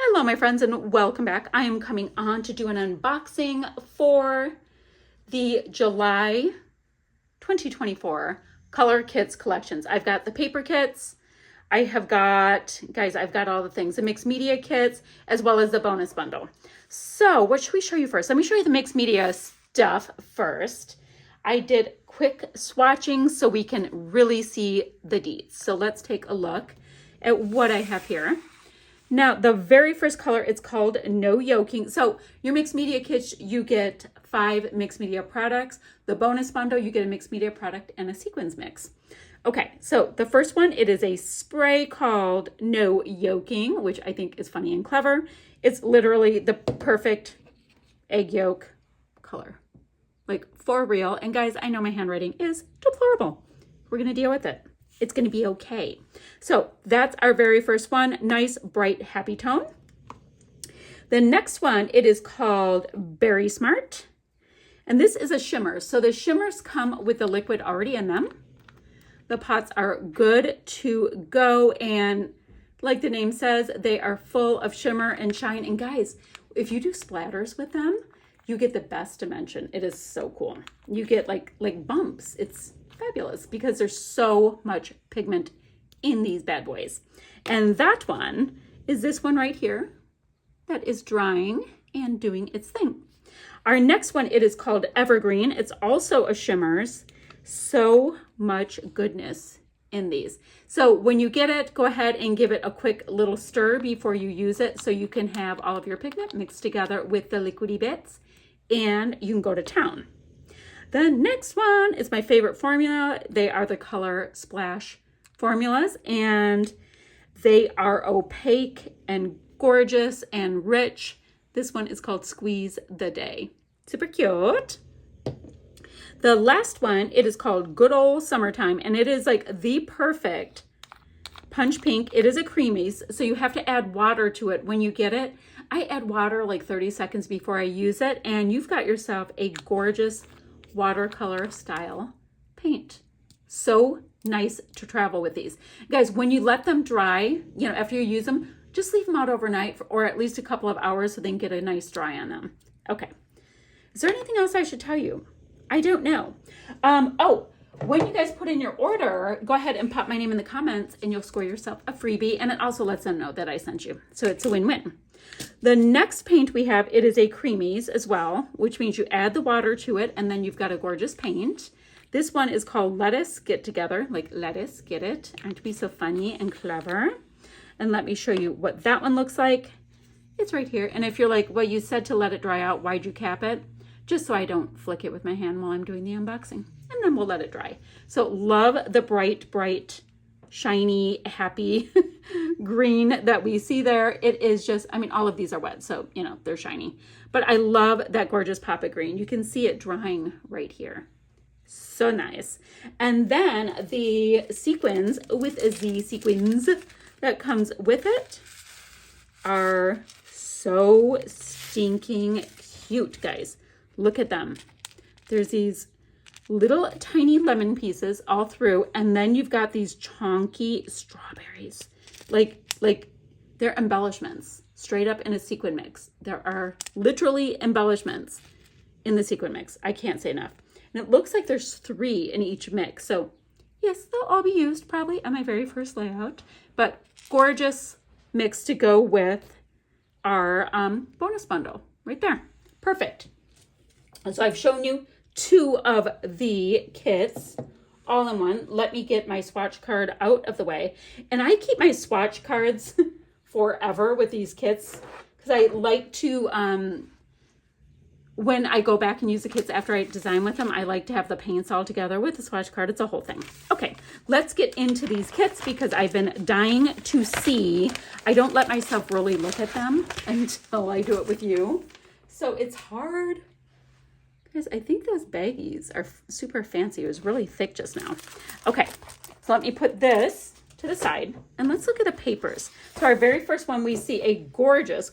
Hello my friends and welcome back. I am coming on to do an unboxing for the July 2024 Color Kits collections. I've got the paper kits. I've got all the things, the mixed media kits, as well as the bonus bundle. So what should we show you first? Let me show you the mixed media stuff first. I did quick swatching so we can really see the deets. So let's take a look at what I have here. Now, the very first color, it's called No Yoking. So your mixed media kits, you get 5 mixed media products. The bonus bundle, you get a mixed media product and a sequins mix. Okay, so the first one, it is a spray called No Yoking, which I think is funny and clever. It's literally the perfect egg yolk color, like for real. And guys, I know my handwriting is deplorable. We're gonna deal with it. It's going to be okay. So that's our very first one. Nice, bright, happy tone. The next one, it is called Berry Smart. And this is a Shimmerz. So the Shimmerz come with the liquid already in them. The pots are good to go. And like the name says, they are full of shimmer and shine. And guys, if you do splatters with them, you get the best dimension. It is so cool. You get like bumps. It's fabulous because there's so much pigment in these bad boys. And that one is this one right here that is drying and doing its thing. Our next one, it is called Evergreen. It's also a Shimmerz. So much goodness in these. So when you get it, go ahead and give it a quick little stir before you use it so you can have all of your pigment mixed together with the liquidy bits and you can go to town. The next one is my favorite formula. They are the Color Splash formulas, and they are opaque and gorgeous and rich. This one is called Squeeze the Day. Super cute. The last one, it is called Good Old Summertime, and it is like the perfect punch pink. It is a creamies, so you have to add water to it when you get it. I add water like 30 seconds before I use it, and you've got yourself a gorgeous watercolor style paint. So nice to travel with these. Guys, when you let them dry, after you use them, just leave them out overnight or at least a couple of hours so they can get a nice dry on them. Okay. Is there anything else I should tell you? I don't know. When you guys put in your order, go ahead and pop my name in the comments and you'll score yourself a freebie, and it also lets them know that I sent you. So it's a win-win. The next paint we have, it is a creamies as well, which means you add the water to it and then you've got a gorgeous paint. This one is called Lettuce Get Together, like lettuce, get it? Aren't we so funny and clever? And let me show you what that one looks like. It's right here. And if you're like, well, you said to let it dry out, why'd you cap it? Just so I don't flick it with my hand while I'm doing the unboxing. And then we'll let it dry. So love the bright, shiny, happy green that we see there. It is just, all of these are wet, so, they're shiny. But I love that gorgeous pop of green. You can see it drying right here. So nice. And then the sequins that comes with it are so stinking cute, guys. Look at them. There's these little tiny lemon pieces all through, and then you've got these chunky strawberries. Like they're embellishments straight up in a sequin mix. There are literally embellishments in the sequin mix. I can't say enough. And it looks like there's 3 in each mix. So yes, they'll all be used probably on my very first layout, but gorgeous mix to go with our bonus bundle right there. Perfect. And so I've shown you 2 of the kits all in one. Let me get my swatch card out of the way. And I keep my swatch cards forever with these kits because I like to, when I go back and use the kits after I design with them, I like to have the paints all together with the swatch card. It's a whole thing. Okay, let's get into these kits because I've been dying to see. I don't let myself really look at them until I do it with you. So it's hard. Guys, I think those baggies are super fancy. It was really thick just now. Okay, so let me put this to the side and let's look at the papers. So our very first one, we see a gorgeous,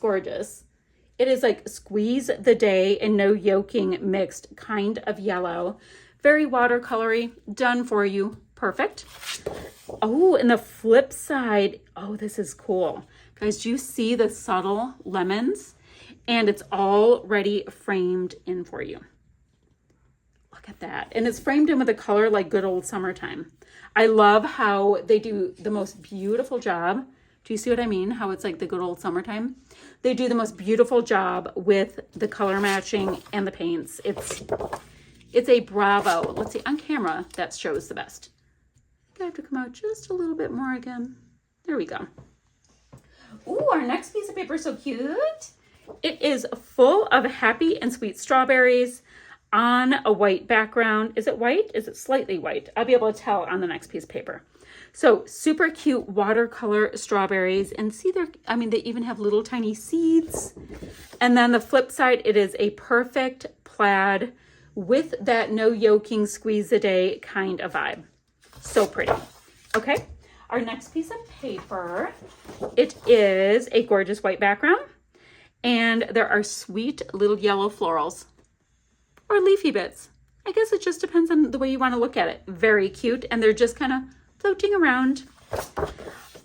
it is like Squeeze the Day and No Yoking mixed kind of yellow. Very watercolory, done for you. Perfect. Oh, and the flip side, oh, this is cool. Guys, do you see the subtle lemons? And it's already framed in for you. Look at that. And it's framed in with a color like good old summertime. I love how they do the most beautiful job. Do you see what I mean? How it's like the good old summertime? They do the most beautiful job with the color matching and the paints. It's a bravo. Let's see, on camera, that shows the best. I have to come out just a little bit more again. There we go. Ooh, our next piece of paper is so cute. It is full of happy and sweet strawberries on a white background. Is it white? Is it slightly white? I'll be able to tell on the next piece of paper. So super cute watercolor strawberries. And see, they even have little tiny seeds. And then the flip side, it is a perfect plaid with that no yoking squeeze a day kind of vibe. So pretty. Okay, our next piece of paper, it is a gorgeous white background. And there are sweet little yellow florals or leafy bits. I guess it just depends on the way you want to look at it. Very cute. And they're just kind of floating around.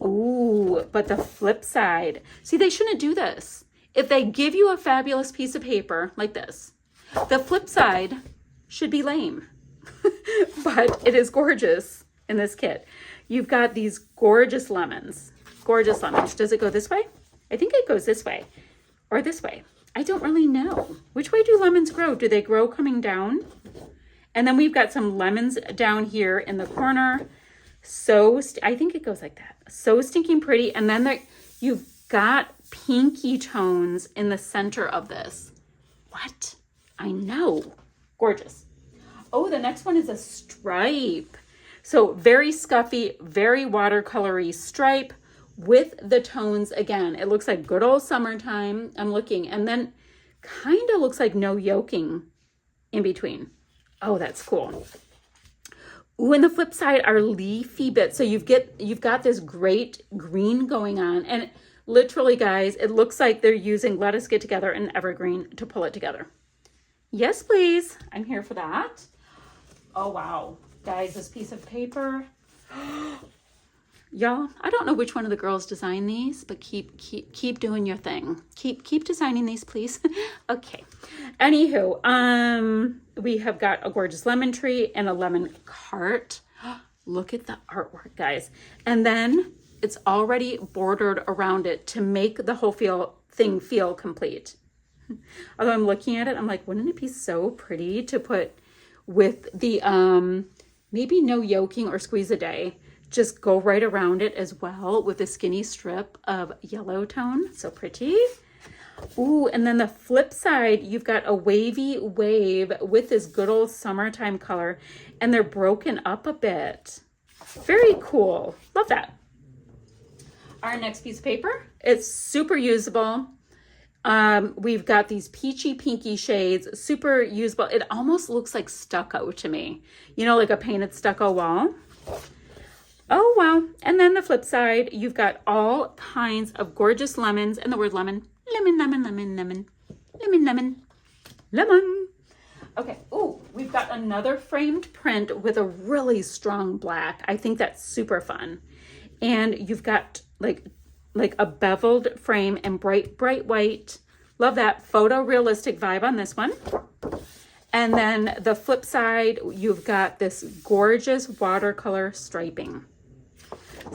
Ooh, but the flip side. See, they shouldn't do this. If they give you a fabulous piece of paper like this, the flip side should be lame. But it is gorgeous in this kit. You've got these gorgeous lemons. Gorgeous lemons. Does it go this way? I think it goes this way. Or this way. I don't really know. Which way do lemons grow? Do they grow coming down? And then we've got some lemons down here in the corner. I think it goes like that. So stinking pretty. And then you've got pinky tones in the center of this. What? I know. Gorgeous. Oh, the next one is a stripe. So very scuffy, very watercolory stripe. With the tones, again, it looks like good old summertime. I'm looking, and then kind of looks like no yoking in between. Oh, that's cool. Ooh, and the flip side are leafy bits. So you've got this great green going on, and literally, guys, it looks like they're using Let Us Get Together and Evergreen to pull it together. Yes, please. I'm here for that. Oh, wow. Guys, this piece of paper. Y'all, I don't know which one of the girls designed these, but keep doing your thing. Keep designing these, please. Okay. Anywho, we have got a gorgeous lemon tree and a lemon cart. Look at the artwork, guys. And then it's already bordered around it to make the whole thing feel complete. Although I'm looking at it, I'm like, wouldn't it be so pretty to put with the maybe no yoking or squeeze a day? Just go right around it as well with a skinny strip of yellow tone. So pretty. Ooh, and then the flip side, you've got a wavy wave with this good old summertime color, and they're broken up a bit. Very cool. Love that. Our next piece of paper, it's super usable. We've got these peachy pinky shades, super usable. It almost looks like stucco to me. You know, like a painted stucco wall. Oh, wow. And then the flip side, you've got all kinds of gorgeous lemons, and the word lemon. Lemon, lemon, lemon, lemon, lemon, lemon, lemon. Okay. Ooh, we've got another framed print with a really strong black. I think that's super fun. And you've got like a beveled frame and bright white. Love that photorealistic vibe on this one. And then the flip side, you've got this gorgeous watercolor striping.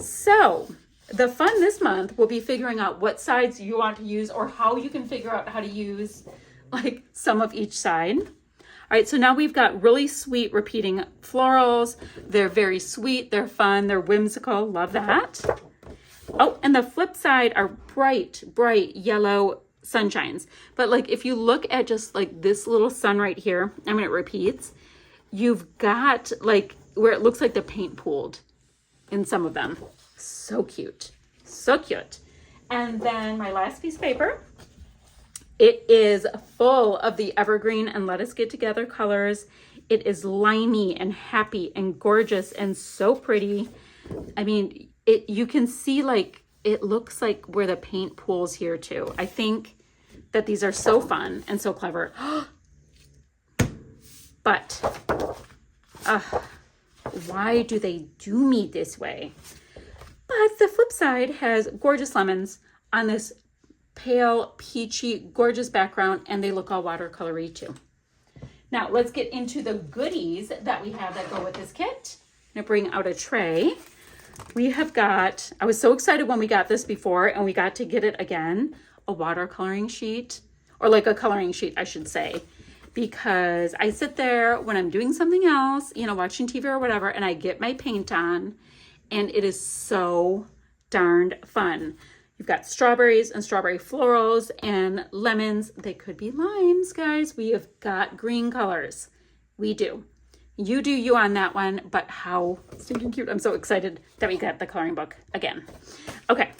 So the fun this month will be figuring out what sides you want to use or how you can figure out how to use like some of each side. All right, so now we've got really sweet repeating florals. They're very sweet, they're fun, they're whimsical. Love that. Oh, and the flip side are bright yellow sunshines. But like if you look at just like this little sun right here, I mean it repeats, you've got like where it looks like the paint pooled in some of them. So cute. So cute. And then my last piece of paper, it is full of the Evergreen and Let Us Get Together colors. It is limey and happy and gorgeous and so pretty. I mean, you can see like it looks like where the paint pools here too. I think that these are so fun and so clever. But why do they do me this way? But the flip side has gorgeous lemons on this pale, peachy, gorgeous background, and they look all watercolory too. Now let's get into the goodies that we have that go with this kit. I'm gonna bring out a tray. We have got, I was so excited when we got this before and we got to get it again, a watercoloring sheet, or like a coloring sheet, I should say, because I sit there when I'm doing something else, you know, watching TV or whatever, and I get my paint on, and it is so darned fun. You've got strawberries and strawberry florals and lemons. They could be limes, guys. We have got green colors. We do. You do you on that one, but how stinking cute. I'm so excited that we got the coloring book again. Okay,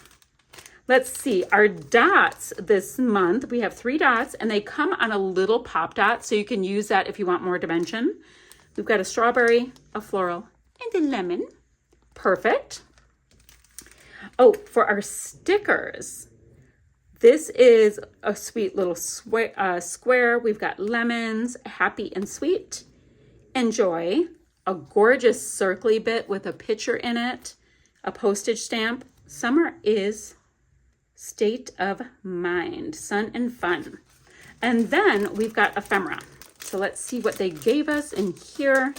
let's see. Our dots this month, we have 3 dots, and they come on a little pop dot, so you can use that if you want more dimension. We've got a strawberry, a floral, and a lemon. Perfect. Oh, for our stickers, this is a sweet little square. We've got lemons, happy and sweet, enjoy, a gorgeous circly bit with a picture in it, a postage stamp. Summer is state of mind, sun and fun. And then we've got ephemera. So let's see what they gave us in here.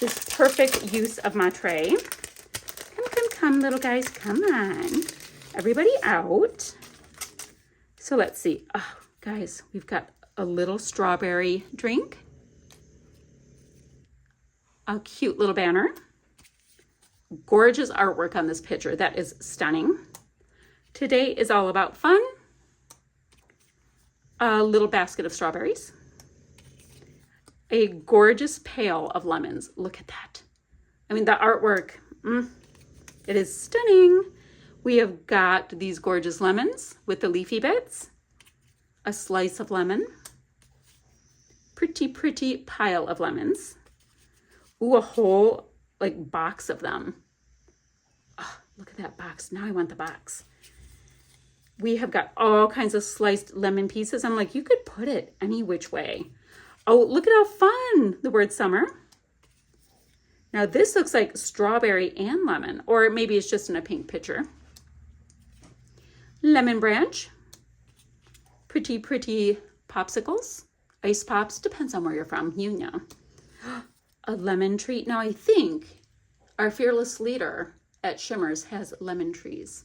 This perfect use of my tray. Come, little guys, come on. Everybody out. So let's see. Oh, guys, we've got a little strawberry drink. A cute little banner. Gorgeous artwork on this picture. That is stunning. Today is all about fun. A little basket of strawberries. A gorgeous pail of lemons. Look at that. I mean, the artwork, it is stunning. We have got these gorgeous lemons with the leafy bits. A slice of lemon. Pretty, pretty pile of lemons. Ooh, a whole like box of them. Oh, look at that box. Now I want the box. We have got all kinds of sliced lemon pieces. I'm like, you could put it any which way. Oh, look at how fun. The word summer. Now this looks like strawberry and lemon, or maybe it's just in a pink picture. Lemon branch. Pretty, pretty popsicles. Ice pops, depends on where you're from, you know. A lemon tree. Now I think our fearless leader at Shimmerz has lemon trees.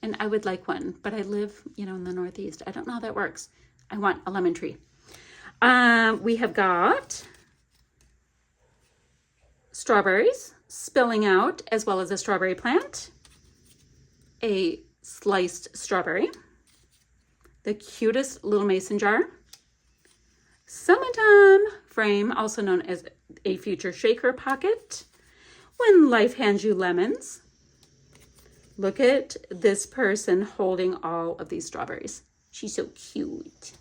And I would like one, but I live, you know, in the Northeast. I don't know how that works. I want a lemon tree. We have got strawberries spilling out, as well as a strawberry plant, a sliced strawberry, the cutest little mason jar, summertime frame, also known as a future shaker pocket, when life hands you lemons. Look at this person holding all of these strawberries. She's so cute.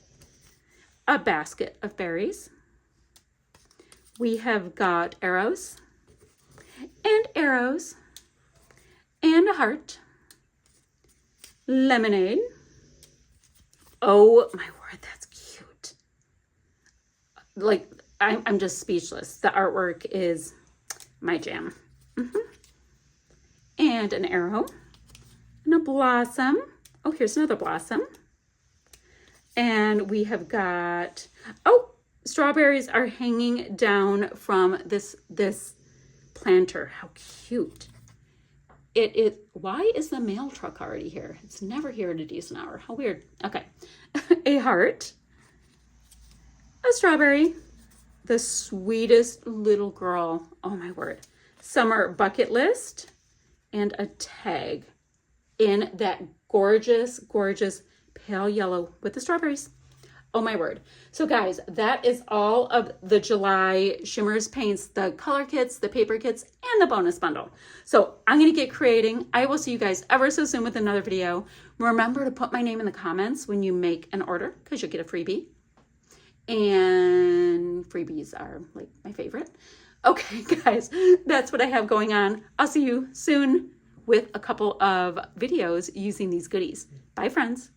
A basket of berries. We have got arrows and arrows and a heart. Lemonade. Oh my word, that's cute. Like, I'm just speechless. The artwork is my jam. And an arrow and a blossom. Oh, here's another blossom. And we have got, oh, strawberries are hanging down from this planter. How cute. Why is the mail truck already here? It's never here at a decent hour. How weird. Okay. A heart. A strawberry. The sweetest little girl. Oh my word. Summer bucket list. And a tag in that gorgeous, gorgeous pale yellow with the strawberries. Oh my word. So guys, that is all of the July Shimmerz paints, the color kits, the paper kits, and the bonus bundle. So I'm going to get creating. I will see you guys ever so soon with another video. Remember to put my name in the comments when you make an order, because you'll get a freebie. And freebies are like my favorite. Okay, guys, that's what I have going on. I'll see you soon with a couple of videos using these goodies. Bye, friends.